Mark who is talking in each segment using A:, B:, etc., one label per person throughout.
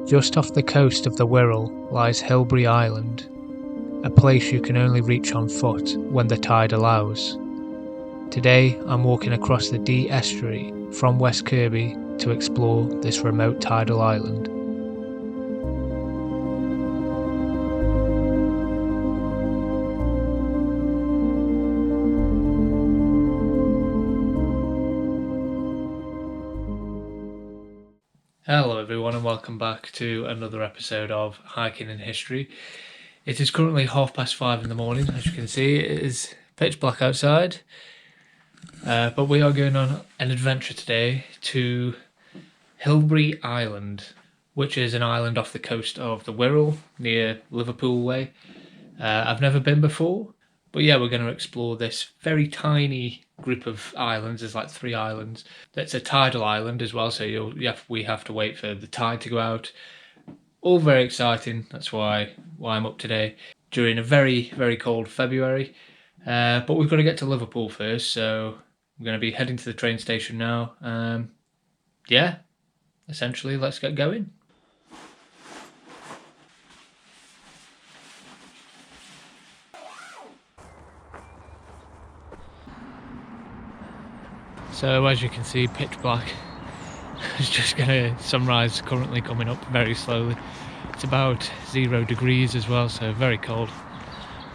A: Just off the coast of the Wirral lies Hilbre Island, a place you can only reach on foot when the tide allows. Today I'm walking across the Dee Estuary from West Kirby to explore this remote tidal island. Hello everyone and welcome back to another episode of Hiking in History. It is currently 5:30 in the morning. As you can see, it is pitch black outside. But we are going on an adventure today to Hilbre Island, which is an island off the coast of the Wirral near Liverpool way. I've never been before, but yeah, we're going to explore this very tiny group of islands. There's like 3 islands. That's a tidal island as well, so we have to wait for the tide to go out. All very exciting. That's why I'm up today during a very, very cold February. But we've got to get to Liverpool first, so I'm going to be heading to the train station now. Yeah, essentially, let's get going. So as you can see, pitch black. It's just sunrise currently coming up very slowly. It's about 0 degrees as well, so very cold.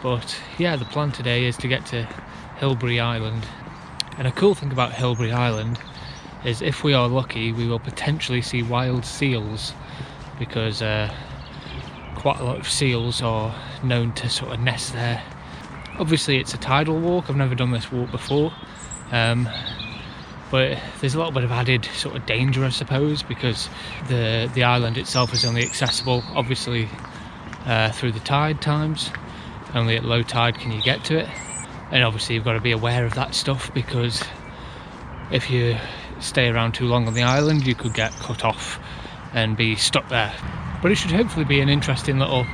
A: But yeah, the plan today is to get to Hilbre Island. And a cool thing about Hilbre Island is if we are lucky, we will potentially see wild seals, because quite a lot of seals are known to sort of nest there. Obviously it's a tidal walk, I've never done this walk before. But there's a little bit of added sort of danger, I suppose, because the island itself is only accessible, obviously, through the tide times. Only at low tide can you get to it. And obviously you've got to be aware of that stuff, because if you stay around too long on the island, you could get cut off and be stuck there. But it should hopefully be an interesting little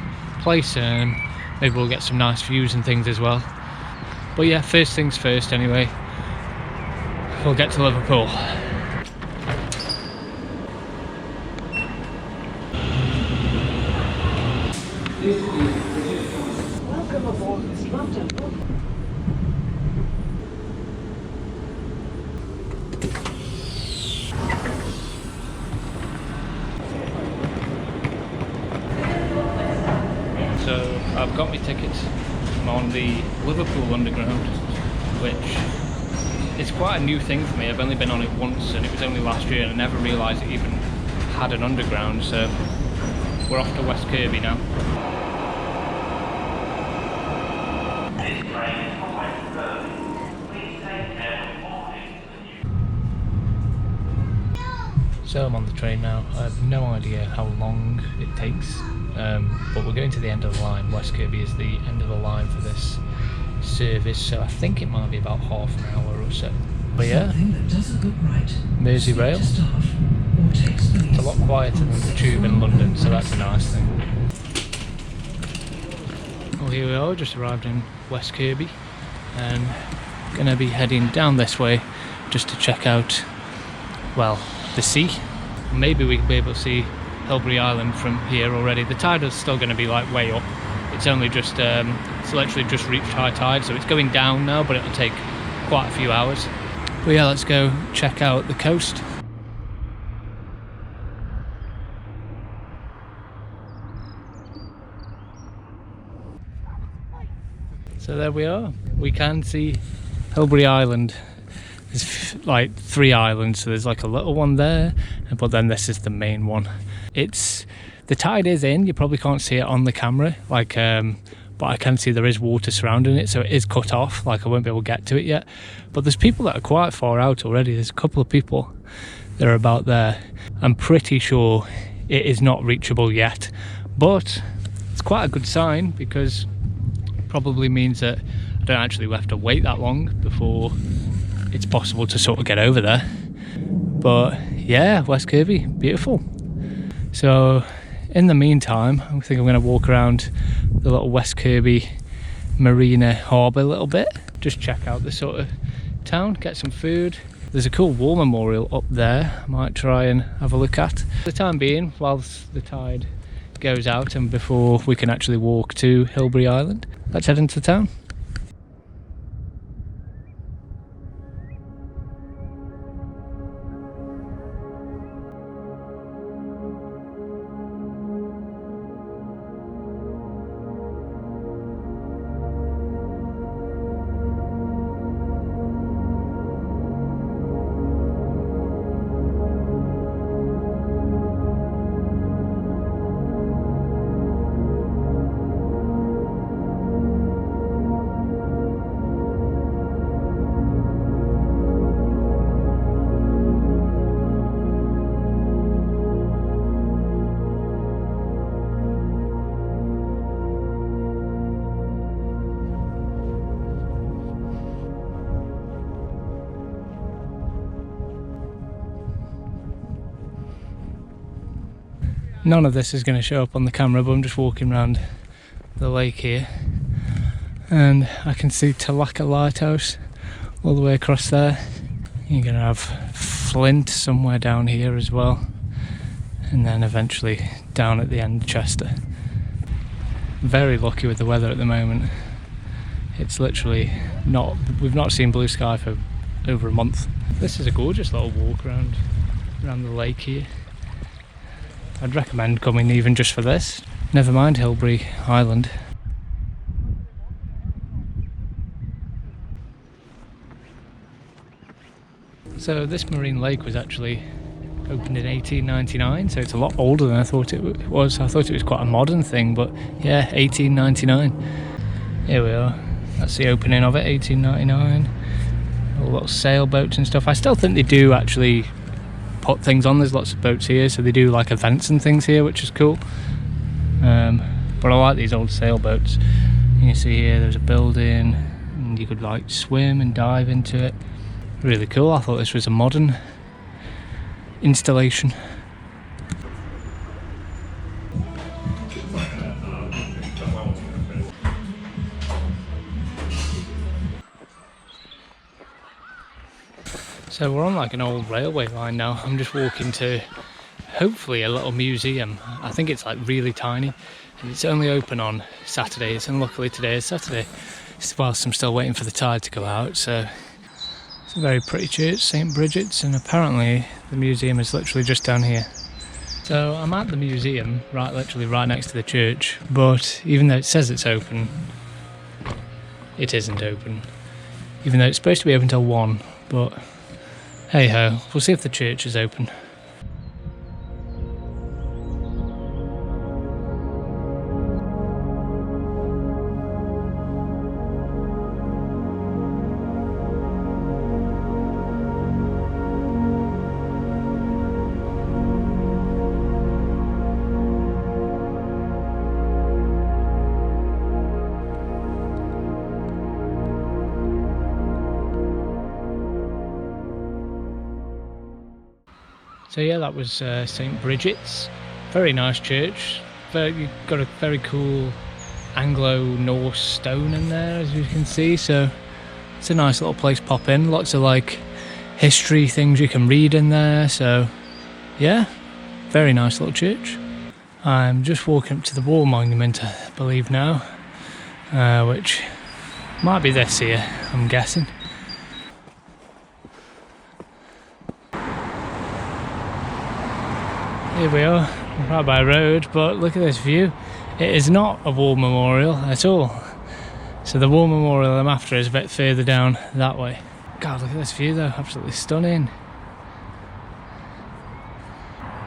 A: place, and maybe we'll get some nice views and things as well. But yeah, first things first anyway. We'll get to Liverpool.
B: Welcome aboard this London.
A: So I've got my tickets. I'm on the Liverpool Underground, which it's quite a new thing for me. I've only been on it once, and it was only last year, and I never realised it even had an underground. So we're off to West Kirby now. So I'm on the train now. I have no idea how long it takes, but we're going to the end of the line. West Kirby is the end of the line for this service, so I think it might be about half an hour or so. But yeah, Merseyrail. It's a lot quieter than the tube in London, so that's a nice thing. Well, here we are, just arrived in West Kirby, and gonna be heading down this way just to check out, well, the sea. Maybe we could be able to see Hilbre Island from here already. The tide is still going to be like way up. It's only just it's literally just reached high tide, so it's going down now, but it'll take quite a few hours. But yeah, let's go check out the coast. So there we are. We can see Hilbre Island. There's like 3 islands, so there's like a little one there, but then this is the main one. The tide is in, you probably can't see it on the camera, but I can see there is water surrounding it, so it is cut off, like I won't be able to get to it yet. But there's people that are quite far out already. There's a couple of people that are about there. I'm pretty sure it is not reachable yet, but it's quite a good sign, because it probably means that I don't actually have to wait that long before it's possible to sort of get over there. But yeah, West Kirby, beautiful. So in the meantime, I think I'm going to walk around the little West Kirby Marina harbour a little bit, just check out the sort of town, get some food, There's a cool war memorial up there I might try and have a look at. For the time being, whilst the tide goes out and before we can actually walk to Hilbre Island, let's head into town. None of this is going to show up on the camera, but I'm just walking around the lake here and I can see Talaka Lighthouse all the way across there. You're going to have Flint somewhere down here as well, and then eventually down at the end Chester. Very lucky with the weather at the moment. It's literally we've not seen blue sky for over a month. This is a gorgeous little walk around the lake here. I'd recommend coming even just for this. Never mind Hilbre Island. So this marine lake was actually opened in 1899, so it's a lot older than I thought it was. I thought it was quite a modern thing, but yeah, 1899. Here we are. That's the opening of it, 1899. All little sailboats and stuff. I still think they do actually put things on. There's lots of boats here, so they do like events and things here, which is cool. But I like these old sailboats. You can see here there's a building and you could like swim and dive into it. Really cool. I thought this was a modern installation. So we're on like an old railway line now. I'm just walking to hopefully a little museum. I think it's like really tiny and it's only open on Saturdays, and luckily today is Saturday whilst I'm still waiting for the tide to go out. So it's a very pretty church, St. Bridget's, and apparently the museum is literally just down here. So I'm at the museum, literally right next to the church, but even though it says it's open, it isn't open. Even though it's supposed to be open till 1, but hey ho, we'll see if the church is open. So yeah, that was St. Bridget's. Very nice church. You've got a very cool Anglo-Norse stone in there, as you can see. So it's a nice little place to pop in. Lots of like history things you can read in there. So yeah, very nice little church. I'm just walking up to the war monument, I believe now, which might be this here, I'm guessing. Here we are, right by a road, but look at this view. It is not a war memorial at all. So the war memorial I'm after is a bit further down that way. God, look at this view though, absolutely stunning.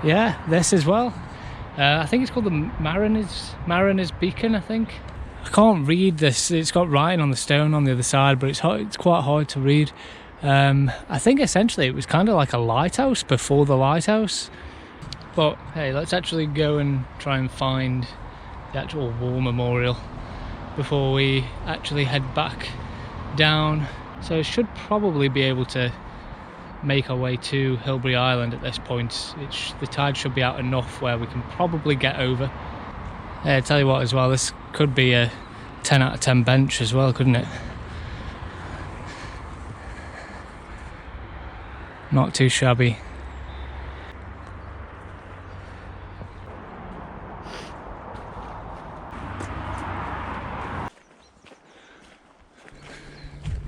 A: Yeah, this as well. I think it's called the Mariner's Beacon, I think. I can't read this, it's got writing on the stone on the other side, but it's quite hard to read. I think essentially it was kind of like a lighthouse before the lighthouse. But hey, let's actually go and try and find the actual war memorial before we actually head back down. So I should probably be able to make our way to Hilbre Island at this point. The tide should be out enough where we can probably get over. I tell you what as well, this could be a 10 out of 10 bench as well, couldn't it? Not too shabby.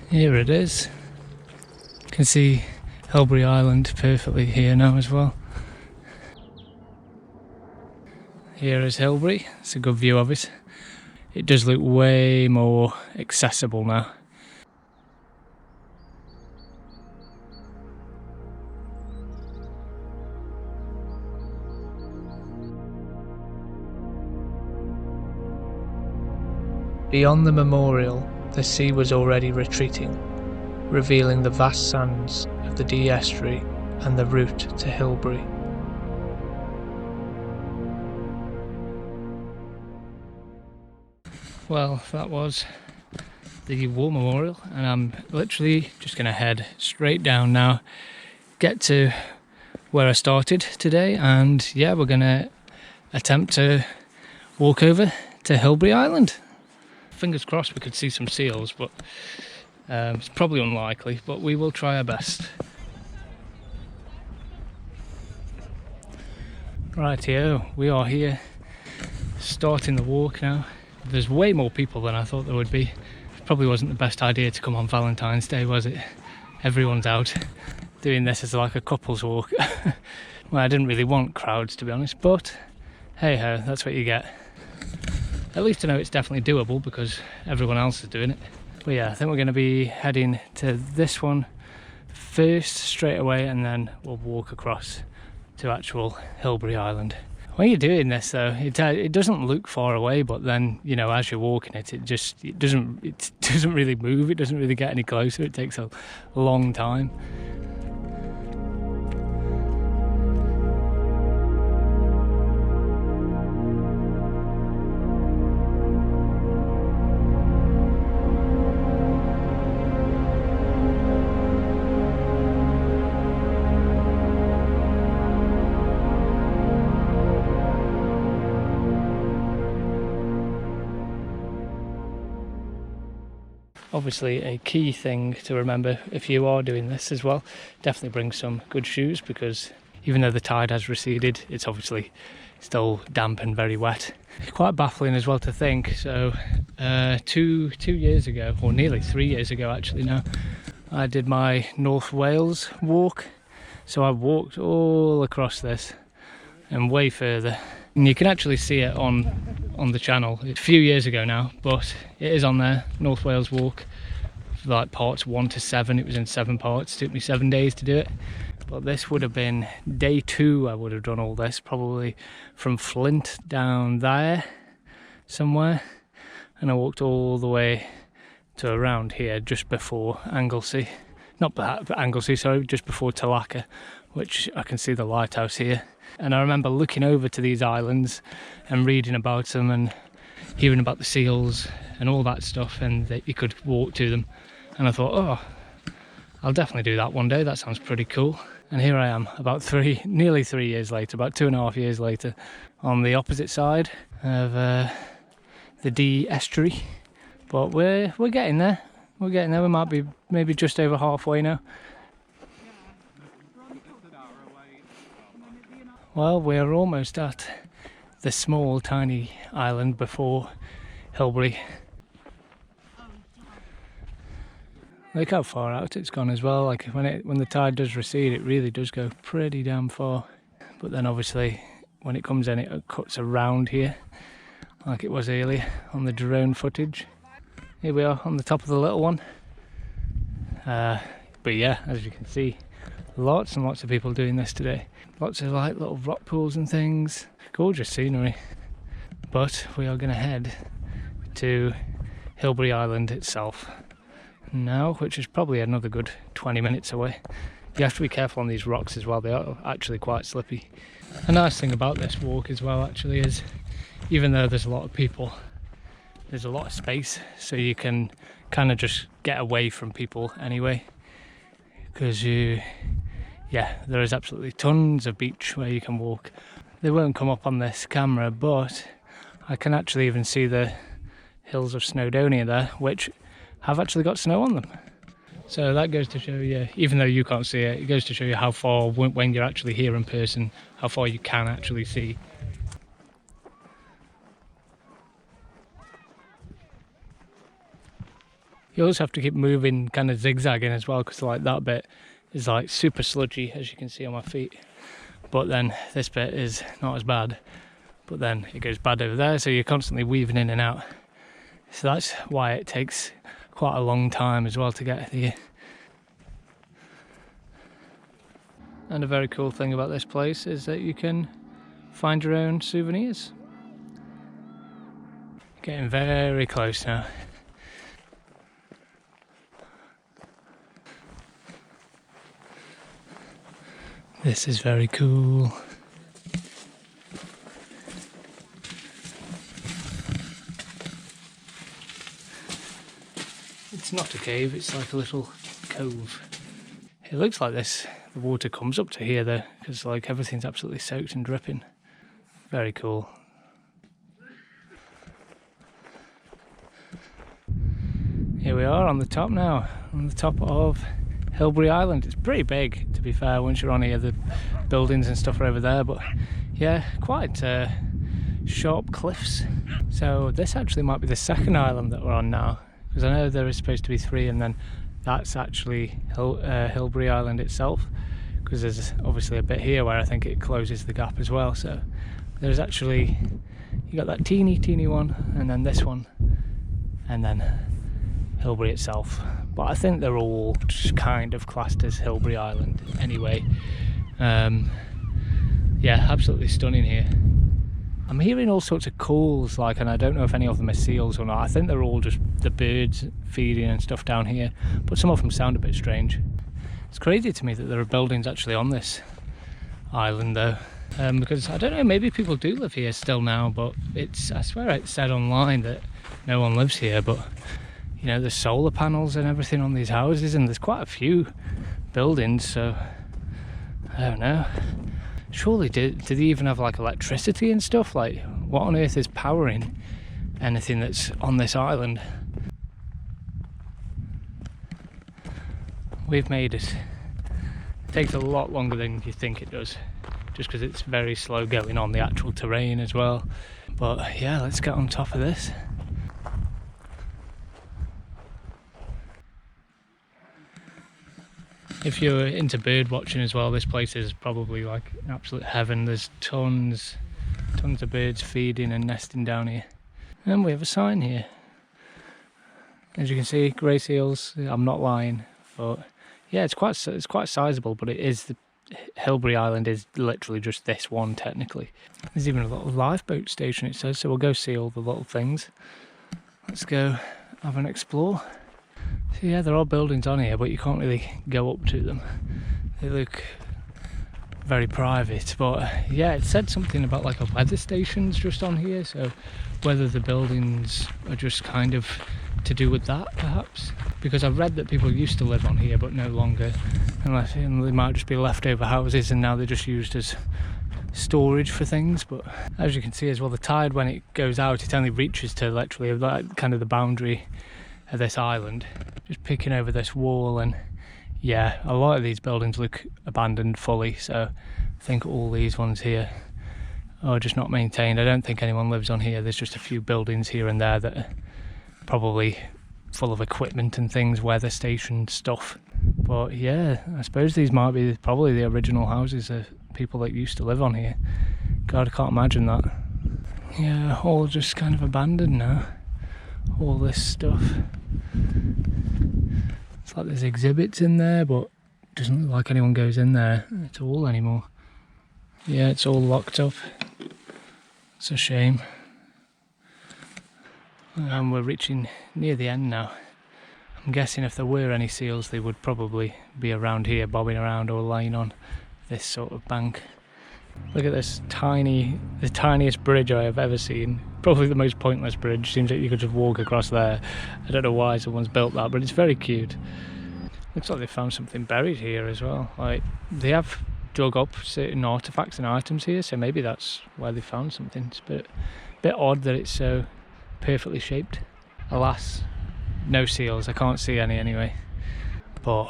A: Here it is. You can see Hilbre Island perfectly here now as well. Here is Hilbre. It's a good view of it. It does look way more accessible now. Beyond the memorial, the sea was already retreating, revealing the vast sands of the Dee Estuary and the route to Hilbre. Well, that was the war memorial, and I'm literally just going to head straight down now, get to where I started today, and yeah, we're going to attempt to walk over to Hilbre Island. Fingers crossed we could see some seals, but it's probably unlikely, but we will try our best. Rightio, we are here, starting the walk now. There's way more people than I thought there would be. It probably wasn't the best idea to come on Valentine's Day, was it? Everyone's out doing this as like a couple's walk. Well, I didn't really want crowds, to be honest, but hey ho, that's what you get. At least I know it's definitely doable because everyone else is doing it. But yeah, I think we're going to be heading to this one first straight away, and then we'll walk across to actual Hilbre Island. When you're doing this though, it doesn't look far away, but then, you know, as you're walking it doesn't really move, it doesn't really get any closer, it takes a long time. Obviously a key thing to remember if you are doing this as well, definitely bring some good shoes, because even though the tide has receded, it's obviously still damp and very wet. Quite baffling as well to think. So 2 years ago, or nearly 3 years ago actually now, I did my North Wales walk. So I walked all across this and way further. And you can actually see it on the channel. It's a few years ago now, but it is on there, North Wales walk, like parts 1 to 7. It was in 7 parts, it took me 7 days to do it. But this would have been day 2 I would have done all this, probably from Flint down there somewhere. And I walked all the way to around here just before Anglesey. Not Anglesey, sorry, just before Talaka, which I can see the lighthouse here. And I remember looking over to these islands and reading about them and hearing about the seals and all that stuff, and that you could walk to them. And I thought, oh, I'll definitely do that one day, that sounds pretty cool. And here I am, nearly 3 years later, about 2.5 years later, on the opposite side of the Dee Estuary. But we're getting there. We're getting there. We might be maybe just over halfway now. Well, we're almost at the small, tiny island before Hilbre. Look how far out it's gone as well. Like when the tide does recede, it really does go pretty damn far. But then obviously when it comes in, it cuts around here, like it was earlier on the drone footage. Here we are on the top of the little one. But yeah, as you can see, lots and lots of people doing this today. Lots of like little rock pools and things. Gorgeous scenery. But we are going to head to Hilbre Island itself now, which is probably another good 20 minutes away. You have to be careful on these rocks as well, they are actually quite slippy. A nice thing about this walk as well actually is, even though there's a lot of people, there's a lot of space, so you can kind of just get away from people anyway, because there is absolutely tons of beach where you can walk. They won't come up on this camera, but I can actually even see the hills of Snowdonia there, which have actually got snow on them. So that goes to show you, even though you can't see it, it goes to show you how far, when you're actually here in person, how far you can actually see. You also have to keep moving, kind of zigzagging as well, because like that bit is like super sludgy, as you can see on my feet. But then this bit is not as bad, but then it goes bad over there, so you're constantly weaving in and out. So that's why it takes quite a long time as well to get here. And a very cool thing about this place is that you can find your own souvenirs. Getting very close now. This is very cool. It's not a cave, it's like a little cove. It looks like this, the water comes up to here though, because like everything's absolutely soaked and dripping. Very cool. Here we are on the top now, on the top of Hilbre Island. It's pretty big, to be fair, once you're on here. The buildings and stuff are over there, but yeah, quite sharp cliffs. So this actually might be the second island that we're on now, because I know there is supposed to be 3, and then that's actually Hilbre Island itself, because there's obviously a bit here where I think it closes the gap as well. So there's actually, you got that teeny one, and then this one, and then Hilbre itself. But I think they're all just kind of classed as Hilbre Island anyway. Yeah, absolutely stunning here. I'm hearing all sorts of calls, like, and I don't know if any of them are seals or not. I think they're all just the birds feeding and stuff down here, but some of them sound a bit strange. It's crazy to me that there are buildings actually on this island though, because I don't know, maybe people do live here still now, but I swear it said online that no one lives here. But you know, there's solar panels and everything on these houses, and there's quite a few buildings, so I don't know. Surely, do they even have like electricity and stuff? Like, what on earth is powering anything that's on this island? We've made it. It takes a lot longer than you think it does, just because it's very slow going on the actual terrain as well. But yeah, let's get on top of this. If you're into bird watching as well, this place is probably like absolute heaven. There's tons of birds feeding and nesting down here. And we have a sign here. As you can see, grey seals. I'm not lying, but yeah, it's quite sizable. But it is, the Hilbre Island is literally just this one technically. There's even a little lifeboat station, it says. So we'll go see all the little things. Let's go have an explore. So yeah, there are buildings on here, but you can't really go up to them. They look very private, but yeah, it said something about like a weather station's just on here, so whether the buildings are just kind of to do with that perhaps, because I've read that people used to live on here but no longer, unless they might just be leftover houses and now they're just used as storage for things. But as you can see as well, the tide, when it goes out, it only reaches to literally like kind of the boundary of this island. Just picking over this wall, and yeah, a lot of these buildings look abandoned fully, so I think all these ones here are just not maintained. I don't think anyone lives on here. There's just a few buildings here and there that are probably full of equipment and things, weather station stuff. But yeah, I suppose these might be probably the original houses of people that used to live on here. God, I can't imagine that. Yeah, all just kind of abandoned now, all this stuff. It's like there's exhibits in there, but it doesn't look like anyone goes in there at all anymore. Yeah, it's all locked up. It's a shame. And we're reaching near the end now. I'm guessing if there were any seals, they would probably be around here, bobbing around or lying on this sort of bank. Look at this the tiniest bridge I have ever seen. Probably the most pointless bridge. Seems like you could just walk across there. I don't know why someone's built that, but it's very cute. Looks like they found something buried here as well. Like, they have dug up certain artifacts and items here, so maybe that's where they found something. It's a bit odd that it's so perfectly shaped. Alas, no seals. I can't see any anyway. but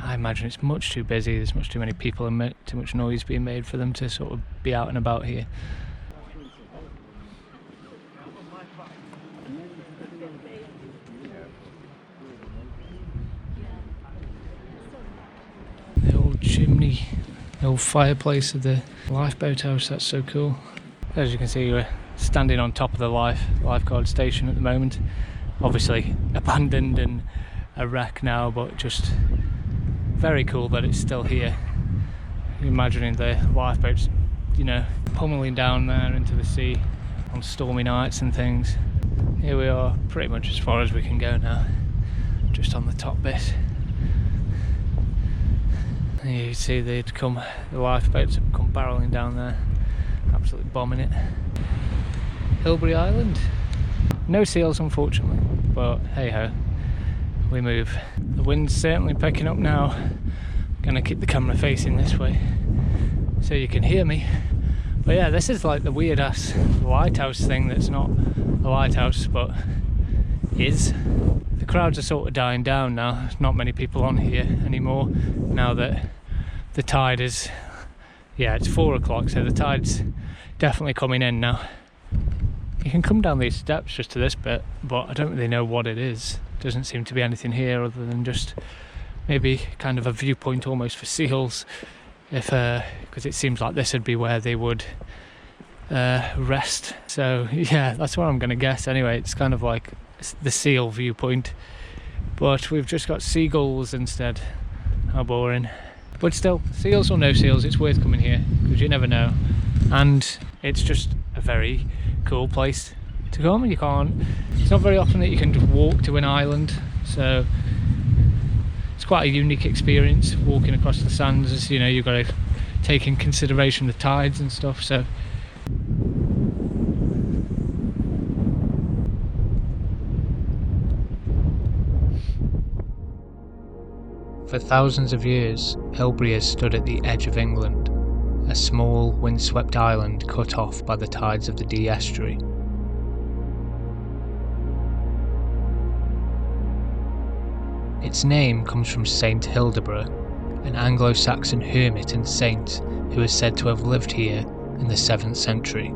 A: I imagine it's much too busy. There's much too many people and too much noise being made for them to sort of be out and about here. The old chimney, the old fireplace of the lifeboat house, that's so cool. As you can see, we're standing on top of the lifeguard station at the moment. Obviously abandoned and a wreck now, but just very cool that it's still here. Imagining the lifeboats, you know, pummeling down there into the sea on stormy nights and things. Here we are, pretty much as far as we can go now, just on the top bit. And you can see the lifeboats have come barreling down there, absolutely bombing it. Hilbre Island. No seals, unfortunately, but hey ho, we move. The wind's certainly picking up now. I'm gonna keep the camera facing this way so you can hear me. But yeah, this is like the weird ass lighthouse thing that's not a lighthouse but is. The crowds are sort of dying down now. There's not many people on here anymore now that the tide is, yeah, it's 4 o'clock, so the tide's definitely coming in now. You can come down these steps just to this bit, but I don't really know what it is. Doesn't seem to be anything here other than just maybe kind of a viewpoint almost for seals, if because it seems like this would be where they would rest. So yeah, that's what I'm going to guess anyway. It's kind of like the seal viewpoint, but we've just got seagulls instead. How boring. But still, seals or no seals, it's worth coming here because you never know, and it's just a very cool place to come. It's not very often that you can just walk to an island, so it's quite a unique experience walking across the sands. As you know, you've got to take in consideration the tides and stuff. So for thousands of years, Hilbre has stood at the edge of England, a small, windswept island cut off by the tides of the Dee Estuary. Its name comes from Saint Hildebrand, an Anglo-Saxon hermit and saint who is said to have lived here in the 7th century.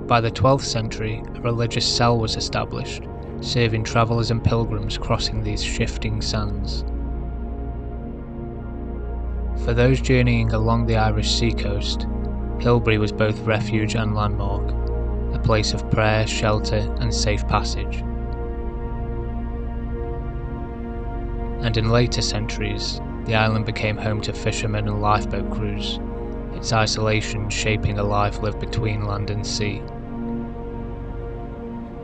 A: By the 12th century, a religious cell was established, serving travellers and pilgrims crossing these shifting sands. For those journeying along the Irish seacoast, Hilbre was both refuge and landmark, a place of prayer, shelter and safe passage. And in later centuries, the island became home to fishermen and lifeboat crews, its isolation shaping a life lived between land and sea.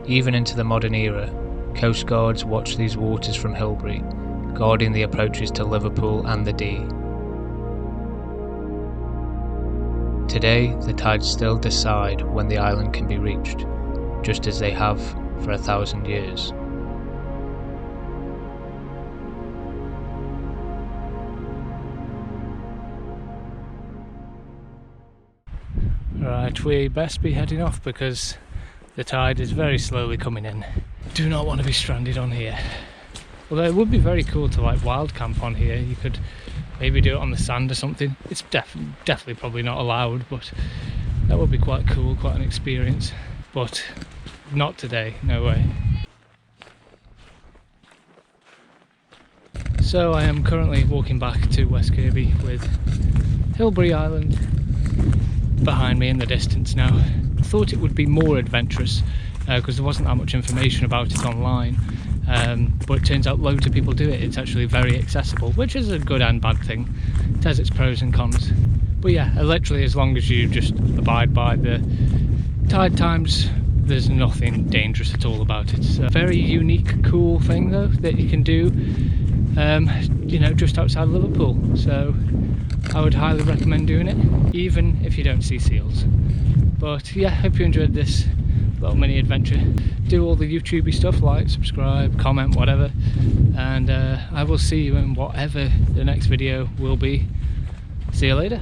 A: Even into the modern era, coast guards watch these waters from Hilbre, guarding the approaches to Liverpool and the Dee. Today, the tides still decide when the island can be reached, just as they have for 1,000 years. Right, we best be heading off because the tide is very slowly coming in. Do not want to be stranded on here. Although it would be very cool to like wild camp on here. You could maybe do it on the sand or something. It's definitely probably not allowed, but that would be quite cool, quite an experience. But not today, no way. So I am currently walking back to West Kirby with Hilbre Island behind me in the distance now. I thought it would be more adventurous because there wasn't that much information about it online, but it turns out loads of people do it. It's actually very accessible, which is a good and bad thing. It has its pros and cons. But yeah, literally as long as you just abide by the tide times, there's nothing dangerous at all about it. It's a very unique, cool thing though that you can do, you know, just outside Liverpool. So I would highly recommend doing it, even if you don't see seals. But yeah, hope you enjoyed this little mini adventure. Do all the YouTubey stuff, like, subscribe, comment, whatever, and I will see you in whatever the next video will be. See you later.